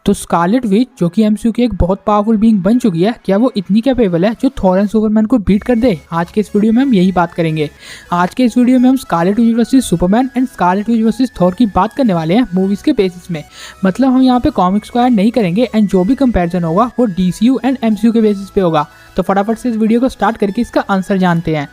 तो Scarlet Witch जो कि एमसीयू की एक बहुत पावरफुल बीइंग बन चुकी है, क्या वो इतनी कैपेबल है जो थॉर एंड सुपरमैन को बीट कर दे? आज के इस वीडियो में हम यही बात करेंगे। आज के इस वीडियो में हम Scarlet Witch versus Superman and Scarlet Witch versus Thor की बात करने वाले हैं मूवीज के बेसिस में। मतलब हम यहाँ पे कॉमिक्स को ऐड नहीं करेंगे एंड जो भी कंपैरिजन होगा वो डीसीयू एंड एमसीयू के बेसिस पे होगा। तो फटाफट से इस वीडियो को स्टार्ट करके इसका आंसर जानते हैं।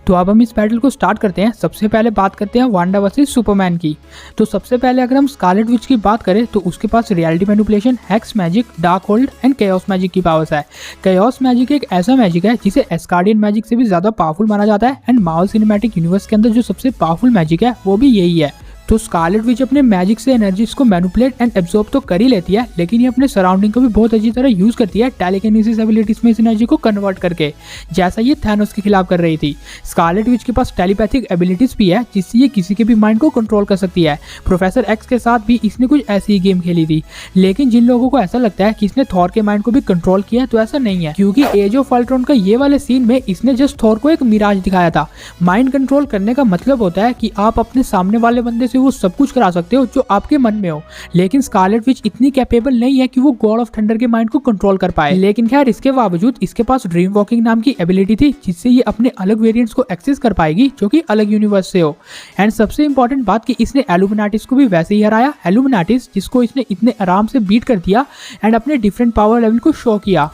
तो अब हम इस बैटल को स्टार्ट करते हैं। सबसे पहले बात करते हैं वांडा वर्सेस सुपरमैन की। तो सबसे पहले अगर हम स्कारलेट विच की बात करें तो उसके पास reality manipulation, hex magic, dark hold and chaos magic की पावर्स है। केओस मैजिक एक ऐसा मैजिक है जिसे एस्कार्डियन मैजिक से भी ज्यादा पावरफुल माना जाता है एंड मार्वल सिनेमैटिक यूनिवर्स के अंदर जो सबसे पावरफुल मैजिक है वो भी यही है। तो स्कारलेट विच अपने मैजिक से एनर्जीज को मैनिपुलेट एंड एब्जॉर्ब तो कर ही लेती है, लेकिन ये अपने सराउंडिंग को भी बहुत अच्छी तरह यूज करती है टेलीकिनेसिस एबिलिटीज में इस एनर्जी को कन्वर्ट करके, जैसा ये थैनोस के खिलाफ कर रही थी। स्कारलेट विच के पास टेलीपैथिक एबिलिटीज भी है जिससे ये किसी के भी माइंड को कंट्रोल कर सकती है। प्रोफेसर एक्स के साथ भी इसने कुछ ऐसी ही गेम खेली थी, लेकिन जिन लोगों को ऐसा लगता है कि इसने थॉर के माइंड को भी कंट्रोल किया है तो ऐसा नहीं है, क्योंकि एज ऑफ अल्ट्रॉन का ये वाले सीन में इसने जस्ट थॉर को एक मिराज दिखाया था। माइंड कंट्रोल करने का मतलब होता है कि आप अपने सामने वाले बंदे से वो सब कुछ करा सकते हो जो आपके मन में हो, लेकिन स्कारलेट विच इतनी कैपेबल नहीं है कि वो गॉड ऑफ थंडर के माइंड को कंट्रोल कर पाए। लेकिन खैर इसके बावजूद इसके पास ड्रीम वॉकिंग नाम की एबिलिटी थी जिससे ये अपने अलग वेरिएंट्स को एक्सेस कर पाएगी जो कि अलग यूनिवर्स से हो। एंड सबसे इंपॉर्टेंट बात कि इसने इल्यूमिनाटिस को भी वैसे ही हराया। इल्यूमिनाटिस जिसको इसने इतने आराम से बीट कर दिया एंड अपने डिफरेंट पावर लेवल को शो किया।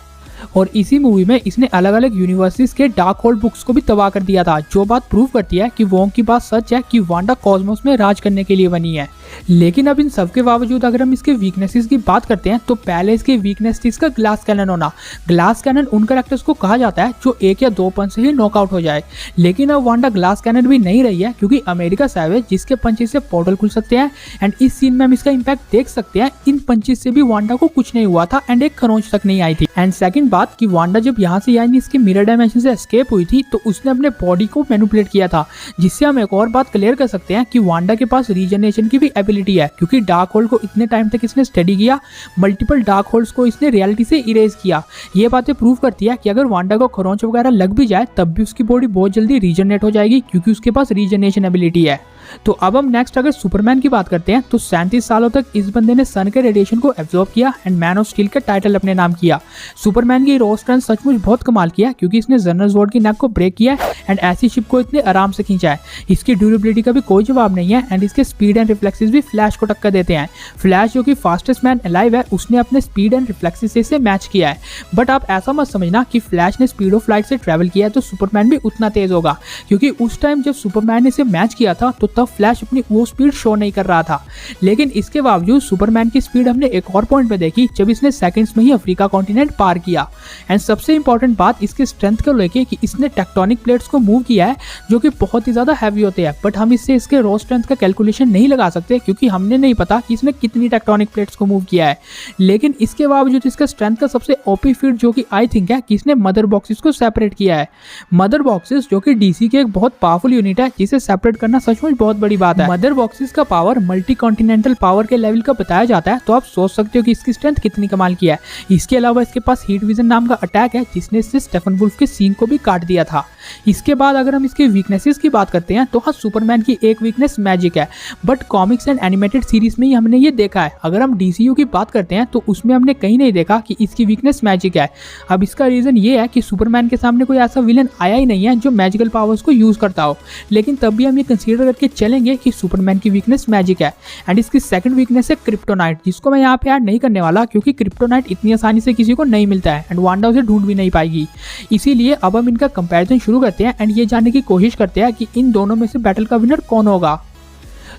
और इसी मूवी में इसने अलग अलग यूनिवर्सिटीज के डार्क होल्ड बुक्स को भी तबाह कर दिया था, जो बात प्रूव करती है कि वोंग की बात सच है कि वांडा कॉस्मोस में राज करने के लिए बनी है। लेकिन अब इन सब के बावजूद अगर हम इसके वीकनेसेस की बात करते हैं तो पहले इसके वीकनेस थी इसका ग्लास कैनन होना। ग्लास कैनन उन कैरेक्टर्स को कहा जाता है जो एक या दो पंच से ही नॉकआउट हो जाए, लेकिन अब वांडा ग्लास कैनन भी नहीं रही है क्योंकि अमेरिका सैवेज जिसके पंचेस से पोर्टल खुल सकते हैं एंड इस सीन में हम इसका इंपैक्ट देख सकते हैं। इन पंचेस से भी वांडा को कुछ नहीं हुआ था एंड एक खरोंच तक नहीं आई थी। एंड सेकंड बात कि वांडा जब यहाँ से यानी इसके मिरर डायमेंशन से एस्केप हुई थी तो उसने अपने बॉडी को मैनिपुलेट किया था, जिससे हम एक और बात क्लियर कर सकते हैं कि वांडा के पास रीजनरेशन की भी एबिलिटी है, क्योंकि डार्क होल्ड को इतने टाइम तक इसने स्टडी किया, मल्टीपल डार्क होल्ड्स को इसने रियलिटी से इरेज किया। ये बातें प्रूव करती है कि अगर वांडा को खरोंच वगैरह लग भी जाए तब भी उसकी बॉडी बहुत जल्दी रीजनरेट हो जाएगी क्योंकि उसके पास रीजनरेशन एबिलिटी है। तो अब हम नेक्स्ट अगर सुपरमैन की बात करते हैं तो 37 सालों तक इस बंदे ने सन के रेडिएशन को एब्जॉर्ब किया एंड मैन ऑफ स्टील का टाइटल अपने नाम किया। सुपरमैन की रॉ स्ट्रेंथ सचमुच बहुत कमाल किया क्योंकि इसने जनरल जोर्ड की नेक को ब्रेक किया एंड ऐसी शिप को इतने आराम से खींचा है। इसकी ड्यूरेबिलिटी का भी कोई जवाब नहीं है एंड इसके स्पीड एंड रिफ्लेक्सेस भी फ्लैश को टक्कर देते हैं। फ्लैश जो कि फास्टेस्ट मैन अलाइव है उसने अपने स्पीड एंड रिफ्लेक्सेस से मैच किया है, बट आप ऐसा मत समझना कि फ्लैश ने स्पीड ऑफ लाइट से ट्रेवल किया है तो सुपरमैन भी उतना तेज होगा, क्योंकि उस टाइम जब सुपरमैन ने इसे मैच किया था तो तब फ्लैश अपनी वो स्पीड शो नहीं कर रहा था। लेकिन इसके बावजूद सुपरमैन की स्पीड हमने एक और पॉइंट पे देखी जब इसने सेकंड्स में ही अफ्रीका कॉन्टिनेंट पार किया। एंड सबसे इंपॉर्टेंट बात इसके स्ट्रेंथ को लेके कि इसने टेक्टोनिक प्लेट्स को मूव किया है जो कि बहुत ही ज्यादा हैवी होते हैं, बट हम इससे इसके रॉ स्ट्रेंथ का कैलकुलेशन नहीं लगा सकते क्योंकि हमने नहीं पता कि इसने कितनी टेक्टोनिक प्लेट्स को मूव किया है। लेकिन इसके बावजूद इसका स्ट्रेंथ का सबसे ओपी फीट जो कि आई थिंक है कि इसने मदर बॉक्सेस को सेपरेट किया है। मदर बॉक्सेस जो कि डीसी के एक बहुत पावरफुल यूनिट है जिसे सेपरेट करना सचमुच बहुत बड़ी बात है। मदर बॉक्सेस का पावर मल्टी कॉन्टिनेंटल पावर के लेवल का बताया जाता है, तो आप सोच सकते हो कि इसकी स्ट्रेंथ कितनी कमाल की है। इसके अलावा इसके पास हीट विजन नाम का अटैक है जिसने इससे स्टेफन वुल्फ के सीन को भी काट दिया था। इसके बाद अगर हम इसके वीकनेसेस की बात करते हैं तो हाँ, सुपरमैन की एक वीकनेस मैजिक है, but comics and animated series में ही हमने ये देखा है। अगर हम डीसीयू की बात करते हैं तो उसमें हमने कहीं नहीं देखा कि इसकी वीकनेस मैजिक है। अब इसका रीजन ये है कि सुपरमैन के सामने कोई ऐसा विलन आया ही नहीं है जो मैजिकल पावर्स को यूज करता हो, लेकिन तब भी हम ये कंसीडर करके चलेंगे कि सुपरमैन की वीकनेस मैजिक है। एंड इसकी सेकंड वीकनेस है क्रिप्टोनाइट, जिसको मैं यहाँ पे ऐड नहीं करने वाला क्योंकि क्रिप्टोनाइट इतनी आसानी से किसी को नहीं मिलता है एंड वांडा उसे ढूंढ भी नहीं पाएगी। इसीलिए अब हम इनका कंपैरिजन शुरू करते हैं एंड ये जानने की कोशिश करते हैं कि इन दोनों में से बैटल का विनर कौन होगा।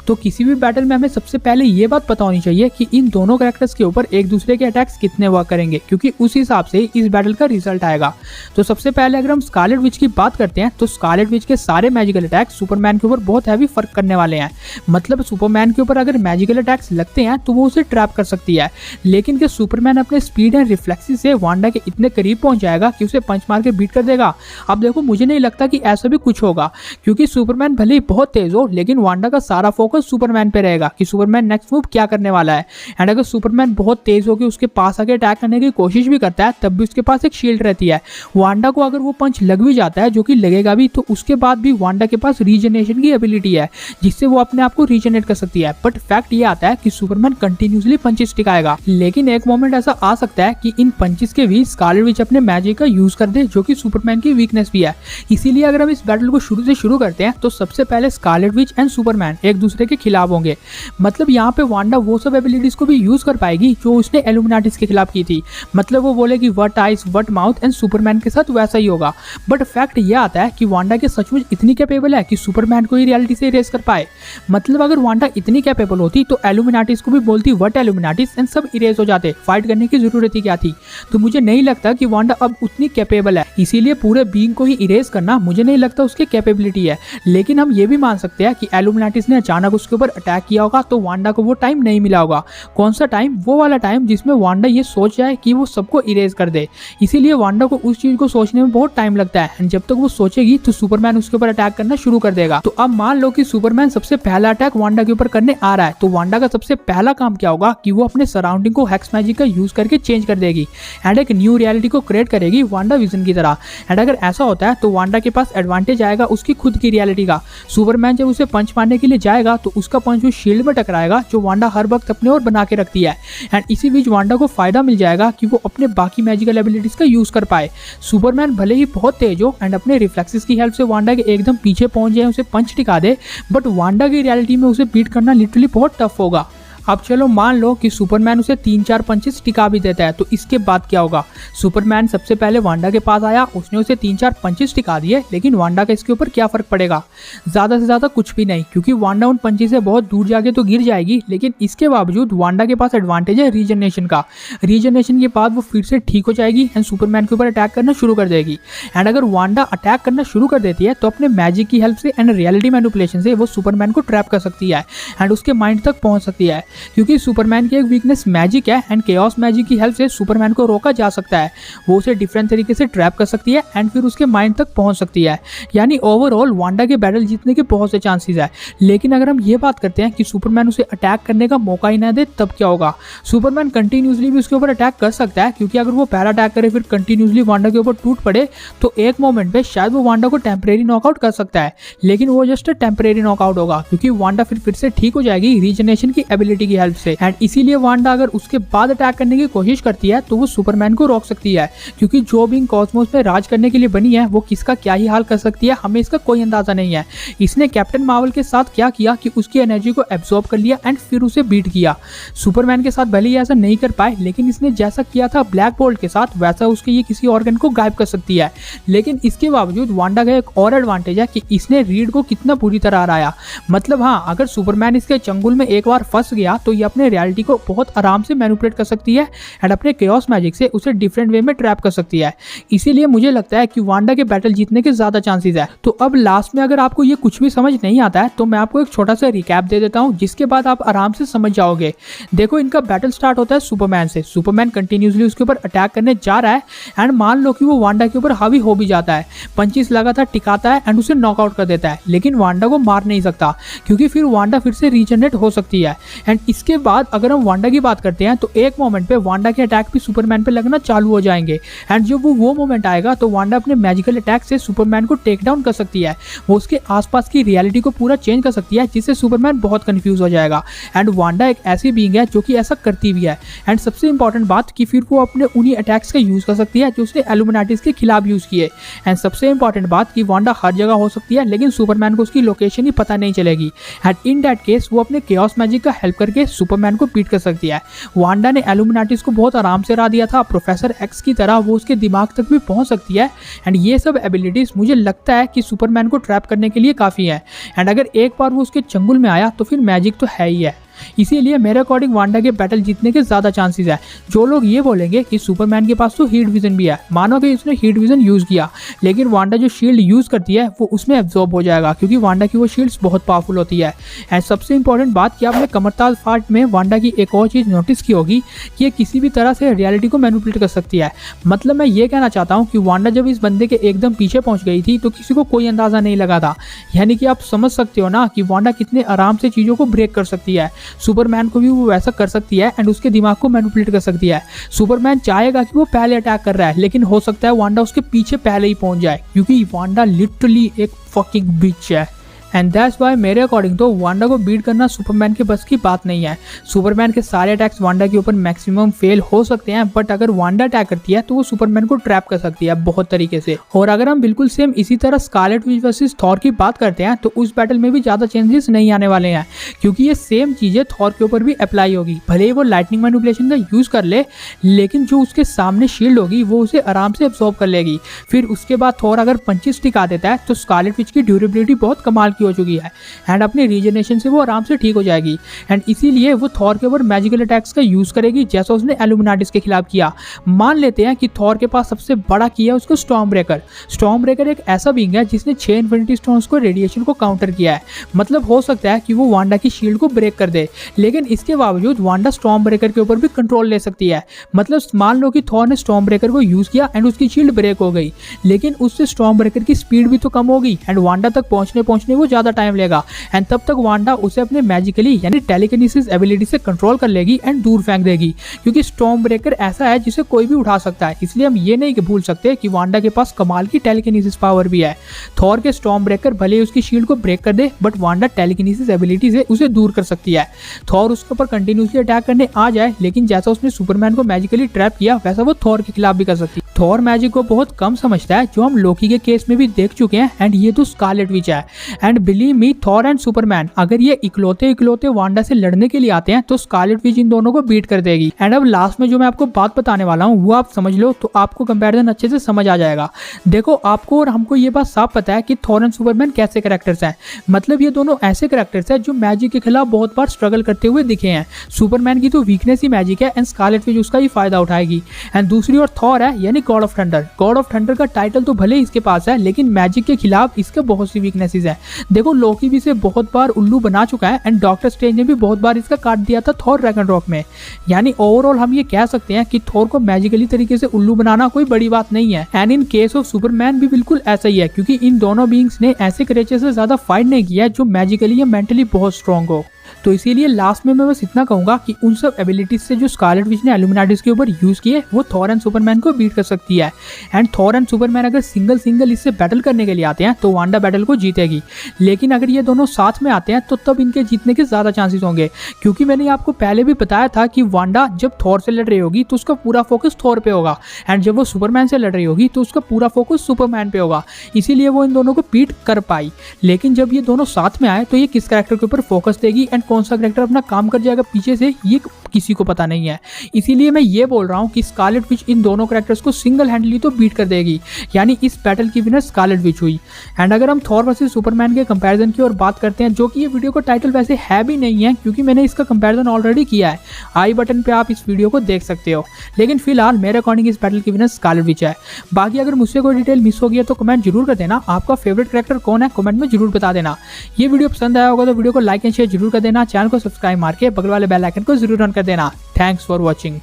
तो किसी भी बैटल में हमें सबसे पहले ये बात पता होनी चाहिए कि इन दोनों कैरेक्टर्स के ऊपर एक दूसरे के अटैक्स कितने वर्क करेंगे, क्योंकि उस हिसाब से इस बैटल का रिजल्ट आएगा। तो सबसे पहले अगर हम स्कारलेट विच की बात करते हैं तो स्कारलेट विच के सारे मैजिकल अटैक्स सुपरमैन के ऊपर बहुत हैवी फर्क करने वाले हैं। मतलब सुपरमैन के ऊपर अगर मैजिकल अटैक्स लगते हैं तो वो उसे ट्रैप कर सकती है, लेकिन कि सुपरमैन अपने स्पीड एंड रिफ्लेक्सेस से वांडा के इतने करीब पहुंच जाएगा कि उसे पंच मार के बीट कर देगा। अब देखो, मुझे नहीं लगता कि ऐसा भी कुछ होगा, क्योंकि सुपरमैन भले ही बहुत तेज हो लेकिन वांडा का सारा फोकस फोकस सुपरमैन पे रहेगा कि सुपरमैन नेक्स्ट मूव क्या करने वाला है। एंड अगर सुपरमैन बहुत तेज होकर उसके पास आके अटैक करने की कोशिश भी करता है तब भी उसके पास एक शील्ड रहती है। वांडा को अगर वो पंच लग भी जाता है, जो कि लगेगा भी, तो उसके बाद भी वांडा के पास रीजनरेशन की एबिलिटी है जिससे वो अपने आप को रीजनरेट कर सकती है। बट फैक्ट ये आता है कि सुपरमैन कंटिन्यूसली पंचेस टिकाएगा, लेकिन एक मोमेंट ऐसा आ सकता है कि इन पंचेस के भी स्कारलेट विच अपने मैजिक का यूज कर दे, जो कि सुपरमैन की वीकनेस भी है। इसीलिए अगर हम इस बैटल को शुरू से शुरू करते हैं तो सबसे पहले स्कारलेट विच एंड सुपरमैन एक दूसरे के खिलाफ होंगे। मतलब यहाँ पे वांडा वो सब एबिलिटीज को भी यूज कर पाएगी जो उसने इल्यूमिनाटीज के खिलाफ की थी। मतलब वो बोलेगी what eyes what mouth, and Superman के साथ वैसा ही होगा। बट फैक्ट ये आता है कि वांडा के सचमुच इतनी कैपेबल है कि सुपरमैन को ही रियलिटी से इरेज कर पाए। मतलब अगर वांडा इतनी कैपेबल होती तो इल्यूमिनाटीज को भी बोलती व्हाट इल्यूमिनाटीज एंड सब इरेज हो जाते, फाइट करने की जरूरत ही क्या थी। तो मुझे नहीं लगता कि वांडा अब उतनी कैपेबल है, इसीलिए पूरे बीइंग को ही इरेज करना मुझे नहीं लगता उसकी कैपेबिलिटी है। लेकिन हम ये भी मान सकते हैं कि इल्यूमिनाटीज ने अचानक उसके ऊपर अटैक किया होगा तो वांडा को वो टाइम नहीं मिला होगा। कौन सा टाइम? वो वाला टाइम जिसमें वांडा ये सोच जाए कि वो सबको इरेज कर दे। इसीलिए वांडा को उस चीज को सोचने में बहुत टाइम लगता है, एंड जब तक वो सोचेगी तो सुपरमैन उसके ऊपर अटैक करना शुरू कर देगा। तो अब मान लो कि सुपरमैन सबसे पहला अटैक वांडा के ऊपर करने आ रहा है, तो वांडा का सबसे पहला काम क्या होगा कि वो अपने सराउंडिंग को हेक्स मैजिक का यूज करके चेंज कर देगी एंड एक न्यू रियलिटी को क्रिएट करेगी वांडा विजन की तरह। एंड अगर ऐसा होता है तो वांडा के पास एडवांटेज आएगा उसकी खुद की रियलिटी का। सुपरमैन जब उसे पंच मारने के लिए जाएगा तो उसका पंच उस शील्ड में टकराएगा जो वांडा हर वक्त अपने और बना के रखती है। एंड इसी बीच वांडा को फायदा मिल जाएगा कि वो अपने बाकी मैजिकल एबिलिटीज का यूज कर पाए। सुपरमैन भले ही बहुत तेज हो एंड अपने रिफ्लेक्सेस की हेल्प से वांडा के एकदम पीछे पहुंच जाए, उसे पंच टिका दे, बट वांडा की रियलिटी में उसे बीट करना लिटरली बहुत टफ होगा। अब चलो मान लो कि सुपरमैन उसे 3-4 पंचेस टिका भी देता है, तो इसके बाद क्या होगा? सुपरमैन सबसे पहले वांडा के पास आया, उसने उसे 3-4 पंचेस टिका दिए, लेकिन वांडा का इसके ऊपर क्या फर्क पड़ेगा? ज्यादा से ज्यादा कुछ भी नहीं, क्योंकि वांडा उन पंचेस से बहुत दूर जाके तो गिर जाएगी, लेकिन इसके बावजूद वांडा के पास एडवांटेज है रीजनरेशन का। रीजनरेशन के बाद वो फिर से ठीक हो जाएगी एंड सुपरमैन के ऊपर अटैक करना शुरू कर देगी। एंड अगर वांडा अटैक करना शुरू कर देती है तो अपने मैजिक की हेल्प से एंड रियलिटी मैनिपुलेशन से वो सुपरमैन को ट्रैप कर सकती है एंड उसके माइंड तक पहुंच सकती है, क्योंकि सुपरमैन की एक वीकनेस मैजिक है एंड केओस मैजिक की हेल्प से सुपरमैन को रोका जा सकता है। वो उसे डिफरेंट तरीके से ट्रैप कर सकती है एंड फिर उसके माइंड तक पहुंच सकती है। यानी ओवरऑल वांडा के बैटल जीतने के बहुत से चांसेस है। लेकिन अगर हम ये बात करते हैं कि सुपरमैन उसे अटैक करने का मौका ही ना दे तब क्या होगा? सुपरमैन कंटिन्यूसली भी उसके ऊपर अटैक कर सकता है, क्योंकि अगर वो पहला अटैक करे फिर कंटिन्यूसली वांडा के ऊपर टूट पड़े तो एक मोमेंट पे शायद वो वांडा को टेम्परेरी नॉकआउट कर सकता है, लेकिन वो जस्ट टेम्परेरी नॉकआउट होगा, क्योंकि वांडा फिर से ठीक हो जाएगी रीजनरेशन की एबिलिटी की हेल्प से। एंड इसीलिए वांडा अगर उसके बाद अटैक करने की कोशिश करती है तो वो सुपरमैन को रोक सकती है, क्योंकि जो बीइंग कॉस्मोस में राज करने के लिए बनी है वो किसका क्या ही हाल कर सकती है हमें इसका कोई अंदाजा नहीं है। इसने कैप्टन मार्वल के साथ क्या किया कि उसकी एनर्जी को एब्जॉर्ब कर लिया एंड फिर उसे बीट किया। सुपरमैन के साथ भले ही ऐसा नहीं कर पाए, लेकिन इसने जैसा किया था ब्लैक बोल्ट के साथ वैसा उसके ये किसी ऑर्गन को गायब कर सकती है। लेकिन इसके बावजूद वांडा का एक और एडवांटेज है कि इसने रीड को कितना पूरी तरह हराया। मतलब हाँ, अगर सुपरमैन इसके चंगुल में एक बार फंस गया तो ये अपने रियलिटी को बहुत आराम से मैनिपुलेट कर सकती है एंड अपने केओस मैजिक से उसे डिफरेंट वे में ट्रैप कर सकती है। इसीलिए मुझे लगता है कि वांडा के बैटल जीतने के ज्यादा चांसेस है। तो अब लास्ट में अगर आपको ये कुछ भी समझ नहीं आता है तो मैं आपको एक छोटा सा रिकैप दे देता हूँ, जिसके बाद आप आराम से समझ जाओगे। देखो, इनका बैटल स्टार्ट होता है सुपरमैन से। सुपरमैन कंटिन्यूसली उसके ऊपर अटैक करने जा रहा है एंड मान लो कि वो वांडा के ऊपर हावी हो भी जाता है, पंचेस लगातार टिकाता है एंड उसे नॉकआउट कर देता है, लेकिन वांडा को मार नहीं सकता, क्योंकि फिर वांडा फिर से रीजनरेट हो सकती है। एंड इसके बाद अगर हम वांडा की बात करते हैं तो एक मोमेंट पे वांडा के अटैक भी सुपरमैन पे लगना चालू हो जाएंगे एंड जब वो मोमेंट आएगा तो वांडा अपने मैजिकल अटैक से सुपरमैन को टेक डाउन कर सकती है। वो उसके आसपास की रियलिटी को पूरा चेंज कर सकती है, जिससे सुपरमैन बहुत कंफ्यूज हो जाएगा। एंड वांडा एक ऐसी बीइंग है जो कि ऐसा करती भी है। एंड सबसे इंपॉर्टेंट बात कि फिर वो अपने उन्हीं अटैक्स का यूज कर सकती है जो उसने इल्यूमिनाटीज के खिलाफ यूज किए। एंड सबसे इंपॉर्टेंट बात कि वांडा हर जगह हो सकती है, लेकिन सुपरमैन को उसकी लोकेशन ही पता नहीं चलेगी। एंड इन दैट केस वो अपने केओस मैजिक का हेल्प करके सुपरमैन को बीट कर सकती है। वांडा ने इल्यूमिनाटीज को बहुत आराम से हरा दिया था, प्रोफेसर एक्स की तरह वो उसके दिमाग तक भी पहुंच सकती है। एंड ये सब एबिलिटीज मुझे लगता है कि सुपरमैन को ट्रैप करने के लिए काफी है। एंड अगर एक बार वो उसके चंगुल में आया तो फिर मैजिक तो है ही है। इसीलिए मेरे अकॉर्डिंग वांडा के बैटल जीतने के ज्यादा चांसेस है। जो लोग ये बोलेंगे कि सुपरमैन के पास तो हीट विजन भी है, मानो कि उसने हीट विजन यूज किया, लेकिन वांडा जो शील्ड यूज करती है वो उसमें एब्जॉर्ब हो जाएगा, क्योंकि वांडा की वो शील्ड्स बहुत पावरफुल होती है। एंड सबसे इंपॉर्टेंट बात कि आपने कमरताल फाट में वांडा की एक और चीज नोटिस की होगी कि ये किसी भी तरह से रियलिटी को मैनिपुलेट कर सकती है। मतलब मैं ये कहना चाहता हूँ कि वांडा जब इस बंदे के एकदम पीछे पहुंच गई थी तो किसी को कोई अंदाजा नहीं लगा था। यानी कि आप समझ सकते हो ना कि वांडा कितने आराम से चीजों को ब्रेक कर सकती है। सुपरमैन को भी वो वैसा कर सकती है एंड उसके दिमाग को मैनिपुलेट कर सकती है। सुपरमैन चाहेगा कि वो पहले अटैक कर रहा है, लेकिन हो सकता है वांडा उसके पीछे पहले ही पहुंच जाए, क्योंकि वांडा लिटरली एक फकिंग बिच है। एंड दैट्स वाई मेरे अकॉर्डिंग तो वांडा को बीट करना सुपरमैन के बस की बात नहीं है। सुपरमैन के सारे अटैक्स वांडा के ऊपर मैक्सिमम फेल हो सकते हैं, बट अगर वांडा अटैक करती है तो वो सुपरमैन को ट्रैप कर सकती है बहुत तरीके से। और अगर हम बिल्कुल सेम इसी तरह स्कारलेट विच वर्सेस थॉर की बात करते हैं तो उस बैटल में भी ज्यादा चेंजेस नहीं आने वाले हैं, क्योंकि ये सेम चीजें थॉर के ऊपर भी अप्लाई होगी। भले ही वो लाइटनिंग मैनिपुलेशन का यूज कर ले, लेकिन जो उसके सामने शील्ड होगी वो उसे आराम से एब्सॉर्ब कर लेगी। फिर उसके बाद थॉर अगर पंचेस टिका देता है तो स्कारलेट विच की ड्यूरेबिलिटी बहुत कमाल की हो चुकी है एंड अपने रीजनरेशन से वो आराम से ठीक हो जाएगी। एंड इसीलिए वो थॉर के ऊपर मैजिकल अटैक्स का यूज करेगी, जैसा उसने एल्यूमिनाटिस के खिलाफ किया। मान लेते हैं कि थॉर के पास सबसे बड़ा की है उसको स्टॉर्म ब्रेकर। स्टॉर्म ब्रेकर एक ऐसा बींग है जिसने 6 इन्फिनिटी स्टोन्स को रेडिएशन को काउंटर किया है। मतलब हो सकता है कि वो वांडा की शील्ड को ब्रेक कर दे, लेकिन इसके बावजूद वांडा स्टॉर्म ब्रेकर के ऊपर भी कंट्रोल ले सकती है। मतलब मान लो कि थॉर ने स्टॉर्म ब्रेकर को यूज किया एंड उसकी शील्ड ब्रेक हो गई, लेकिन उससे स्टॉर्म ब्रेकर की स्पीड भी तो कम होगी एंड वांडा तक पहुंचने वो ज्यादा टाइम लेगा। एंड तब तक वांडा उसे अपने मैजिकली यानी टेलीकिनेसिस एबिलिटी से कंट्रोल कर लेगी एंड दूर फेंक देगी, क्योंकि स्टॉर्म ब्रेकर ऐसा है जिसे कोई भी उठा सकता है। इसलिए हम ये नहीं भूल सकते कि वांडा के पास कमाल की टेलीकिनेसिस पावर भी है। थॉर के स्टॉर्म ब्रेकर भले उसकी शील्ड को ब्रेक कर दे, बट वांडा टेलीकिनेसिस एबिलिटी से उसे दूर कर सकती है। थॉर उसके ऊपर कंटिन्यूसली अटैक करने आ जाए, लेकिन जैसा उसने सुपरमैन को मैजिकली ट्रैप किया वैसा वो थॉर के खिलाफ भी कर सकती है। थॉर मैजिक को बहुत कम समझता है, जो हम लोकी के केस में भी देख चुके हैं, एंड ये तो स्कारलेट विच है। And believe me, Thor and Superman अगर ये इकलौते वांडा से लड़ने के लिए आते हैं तो स्कारलेट विच इन दोनों को बीट कर देगी। एंड अब लास्ट में जो मैं आपको बात बताने वाला हूँ वो आप समझ लो तो आपको कंपैरिजन अच्छे से समझ आ जाएगा। देखो, आपको और हमको ये बात साफ पता है कि थॉर एंड सुपरमैन कैसे कैरेक्टर्स हैं। मतलब ये दोनों ऐसे कैरेक्टर्स हैं जो मैजिक के खिलाफ बहुत बार स्ट्रगल करते हुए दिखे हैं। सुपरमैन की तो वीकनेस ही मैजिक है एंड स्कारलेट विच उसका ही फायदा उठाएगी। एंड दूसरी ओर थॉर है यानी God of thunder. God of thunder का टाइटल तो भले इसके पास है, लेकिन मैजिक के खिलाफ इसके बहुत सी वीकनेसेस हैं। देखो, लोकी भी इसे बहुत बार उल्लू बना चुका है एंड डॉक्टर स्ट्रेंज ने भी बहुत बार इसका काट दिया था थॉर रैग्नारोक में। यानी ओवरऑल हम ये कह सकते हैं कि थॉर को मैजिकली तरीके से उल्लू बनाना कोई बड़ी बात नहीं है। And in case of Superman भी बिल्कुल ऐसा ही है, क्योंकि इन दोनों बीइंग्स ने ऐसे क्रिएचर से ज्यादा फाइट नहीं किया जो मैजिकली या मेंटली बहुत स्ट्रॉन्ग हो। तो इसीलिए लास्ट में मैं बस इतना कहूंगा कि उन सब एबिलिटीज से जो स्कारलेट विच ने एल्यूमिनाटिस के ऊपर यूज किए वो थॉर एंड सुपरमैन को बीट कर सकती है। एंड थॉर एंड सुपरमैन अगर सिंगल इससे बैटल करने के लिए आते हैं तो वांडा बैटल को जीतेगी, लेकिन अगर ये दोनों साथ में आते हैं तो तब इनके जीतने के ज्यादा चांसेस होंगे, क्योंकि मैंने आपको पहले भी बताया था कि वांडा जब थॉर से लड़ रही होगी तो उसका पूरा फोकस थॉर पे होगा, एंड जब वो सुपरमैन से लड़ रही होगी तो उसका पूरा फोकस सुपरमैन पे होगा। इसीलिए वो इन दोनों को बीट कर पाई। लेकिन जब ये दोनों साथ में आए तो ये किस कैरेक्टर के ऊपर फोकस देगी एंड कौन सा कैरेक्टर अपना काम कर जाएगा पीछे से, ये किसी को पता नहीं है। इसीलिए मैं ये बोल रहा हूँ कि स्कारलेट विच इन दोनों कैरेक्टर्स को सिंगल हैंडली तो बीट कर देगी, यानी इस बैटल की विनर स्कारलेट विच हुई। एंड अगर हम थॉर वर्सेस सुपरमैन के कंपैरिजन की ओर बात करते हैं, जो कि ये वीडियो का टाइटल वैसे है भी नहीं है क्योंकि मैंने इसका कंपैरिजन ऑलरेडी किया है, आई बटन पे आप इस वीडियो को देख सकते हो, लेकिन फिलहाल मेरे अकॉर्डिंग इस बैटल की विनर स्कारलेट विच है। बाकी अगर मुझसे कोई डिटेल मिस हो गई है तो कमेंट जरूर कर देना। आपका फेवरेट कैरेक्टर कौन है कमेंट में जरूर बता देना। ये वीडियो पसंद आया होगा तो वीडियो को लाइक एंड शेयर जरूर कर देना। चैनल को सब्सक्राइब मार के बगल वाले बेल आइकन को जरूर ऑन कर देना। Thanks for watching.